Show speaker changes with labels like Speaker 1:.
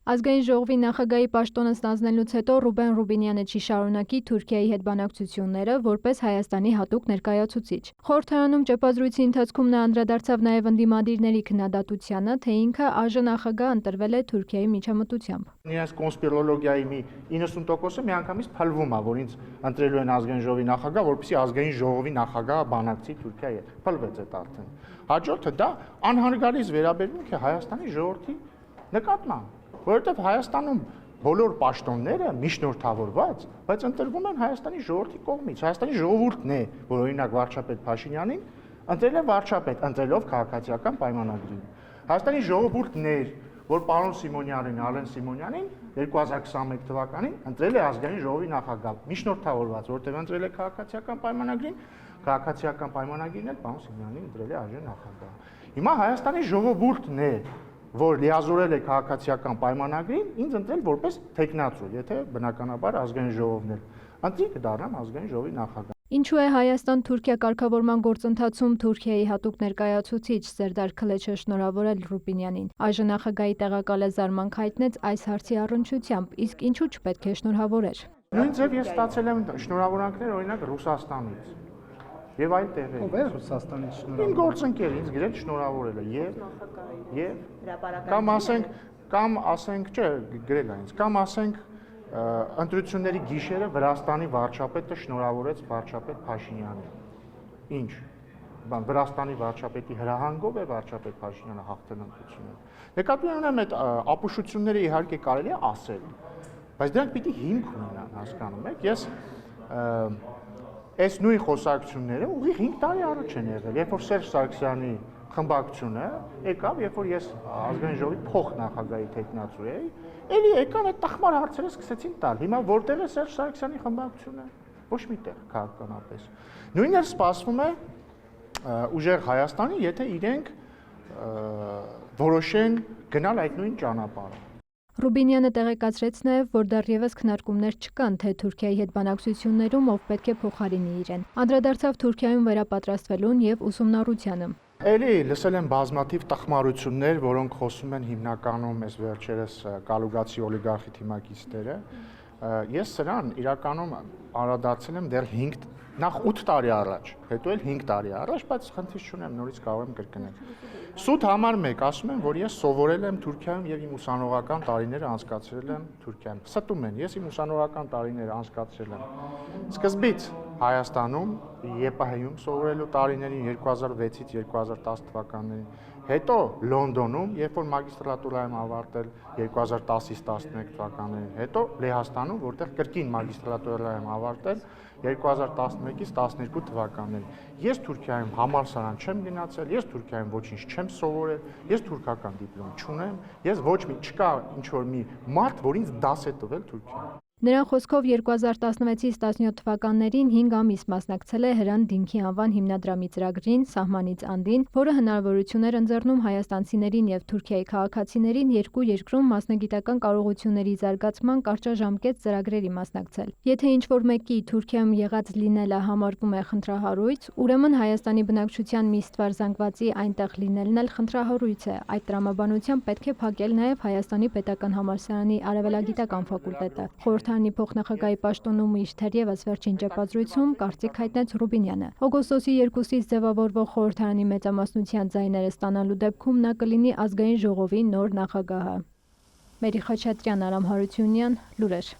Speaker 1: Ազգային ժողովի նախագահի պաշտոնը ստանձնելուց հետո Ռուբեն Ռուբինյանը չի շարունակի Թուրքիայի հետ բանակցությունները որպես Հայաստանի հատուկ ներկայացուցիչ։ Խորհրդարանում ճեպազրույցի ընթացքում նա անդրադարձավ նաև ընդդիմադիրների քննադատությանը, թե ինքը ԱԺ նախագահ ընտրվել է Թուրքիայի միջամտությամբ։
Speaker 2: Իրենց կոնսպիրոլոգիայի մի 90%-ը միանգամից փլվում է, որ ինձ ընտրելու են ազգային ժողովի նախագահ, որպեսզի ազգային ժողովի նախագահը բանակցի Թուրքիայի հետ։ Փլվեց այդ արդեն։ Հաջորդը դա անհարգալից վերաբերմունք է Հայաստանի ժողովրդի նկատմամբ, որովհետև Հայաստանում բոլոր պաշտոնները միջնորդավորված, բայց ընտրվում են Հայաստանի ժողովրդի կողմից։ Հայաստանի ժողովուրդն է, որ օրինակ վարչապետ Փաշինյանին ընտրել է վարչապետ, ընտրելով քաղաքացիական պայմանագրին։ Հայաստանի ժողովուրդն էր, որ պարոն Սիմոնյանին, Ալեն Սիմոնյանին 2021 թվականին ընտրել է ազգային ժողովի նախագահ, միջնորդավորված, որտեղ ընտրել է քաղաքացիական պայմանագրին, քաղաքացիական պայմանագրին էլ պարոն Սիմոնյանին ընտրել է ԱԺ նախագահ։ Հիմա Հայաստանի ժողովուրդն է, որ լիազորել է քաղաքացիական պայմանագրին, ինձ ընտրել որպես թեկնածու, եթե բնականաբար ազգային ժողովն էլ ընտրի կդառնամ ազգային ժողովի նախագահ։
Speaker 1: Ինչու է Հայաստան-Թուրքիա կարգավորման գործընթացում Թուրքիայի հատուկ ներկայացուցիչ Սերդար Քլեչը շնորհավորել Ռուբինյանին։ ԱԺ նախագահի տեղակալը զարմանք հայտնեց այս հարցի առնչությամբ, իսկ ինչու չպետք է շնորհավորեր։
Speaker 2: Նույն ձև ես ստացել եմ շնորհավորանքներ օրինակ Ռուսաստանից եւ այլ տեղերից։
Speaker 3: Ով է Ռուսաստանից շնորհավորել։
Speaker 2: Իմ գործընկեր ինձ գրել շնորհավորել է եւ կամ ասենք, չէ, գրել է ինձ, կամ ասենք ընտրությունների գիշերը Վրաստանի վարչապետը շնորհավորեց վարչապետ Փաշինյանին։ Ինչ։ Բան Վրաստանի վարչապետի հրահանգով է վարչապետ Փաշինյանը հաղթել ընտրությունները։ Նկատի ունեմ այդ ապուշությունները իհարկե կարելի է ասել, բայց դրանք պիտի հիմք ունենան, հասկանում եք։ Ես այս նույն խոսակցությունները ուղիղ 5 տարի առաջ են եղել, երբ որ Սերժ Սարգսյանի խմբակցությունը եկավ, երբ որ ես ազգային ժողովի փոխնախագահի թեկնածու էի, էլի եկան այդ տխմար հարցերը սկսեցին տալ։ Հիմա որտեղ է Սերժ Սարգսյանի խմբակցությունը։ Ոչ միտեղ քաղաքականապես։ Նույնն էլ սպասվում է ուժեղ Հայաստանի, եթե իրենք որոշեն գնալ այդ նույն ճանապարհով։
Speaker 1: Ռուբինյանը տեղեկացրեց նաև, որ դեռևս քննարկումներ չկան, թե Թուրքիայի հետ բանակցություններում ով պետք է փոխարինի իրեն։ Անդրադարձավ Թուրքիայում վերապատրաստվելուն եւ ուսումնառությանը։
Speaker 2: Էլի լսել եմ բազմաթիվ տխմարություններ, որոնք խոսում են հիմնականում այս վերջերս կալուգացի օլիգարխի թիմակիցները։ Ես սրան իրականում անդրադարձել եմ դեռ 8 տարի առաջ, հետո էլ 5 տարի առաջ, բայց խնդիր չունեմ, նորից կարող եմ կրկնել։ Սուտ համար 1 ասում եմ, որ ես սովորել եմ Թուրքիայում եւ իմ ուսանողական տարիները անցկացրել եմ Թուրքիայում։ Ստում են, ես իմ ուսանողական տարիները անցկացրել եմ սկզբից Հայաստանում, ԵՊՀ-ում սովորելու տարիներին 2006-ից 2010 թվականներին, հետո Լոնդոնում, երբ որ մագիստրատուրա եմ ավարտել 2010-ից 11 թվականներին, հետո Լեհաստանում, որտեղ կրկին մագիստրատուրա եմ ավարտել 2011-ից 12 թվականներին։ Ես Թուրքիայում համալսարան չեմ գնացել, ես Թուրքիայում ոչինչ չեմ սովորել, ես թուրքական դիպլոմ չունեմ, ես ոչ մի չկա ինչ որ մի մարդ, որ ինձ դաս է տվել Թուրքիայում։
Speaker 1: Նրան խոսքով 2016-ից 17 թվականներին 5 ամիս մասնակցել է Հրան Դինքի անվան հիմնադրամի ծրագրին «Սահմանից անդին», որը հնարավորություն էր ընձեռնում հայաստանցիներին եւ Թուրքիայի քաղաքացիներին երկու երկրում մասնագիտական կարողությունների զարգացման կարճաժամկետ ծրագրերի մասնակցել։ Եթե ինչ-որ մեկի Թուրքիայում եղած լինելը համարվում է խնդրահարույց, ուրեմն Հայաստանի բնակչության մի ստվար զանգվածի այնտեղ լինելն էլ խնդրահարույց է։ Այդ տրամաբանությամբ պետք է փակել նաեւ Հայաստանի պետական համալսարանի արևելագիտական ֆակուլտետը։ Խորհրդարանի փոխնախագահի պաշտոնում իր թերևս վերջին ճեպազրույցում կարծիք հայտնեց Ռուբինյանը։ Օգոստոսի 2-ից ձևավորվող խորհրդարանի մեծամասնության ձայները ստանալու դեպքում նա կլինի ազգային ժողովի նոր նախագահը։ Մերի Խաչատրյան, Արամ Հարությունյան, լուրեր։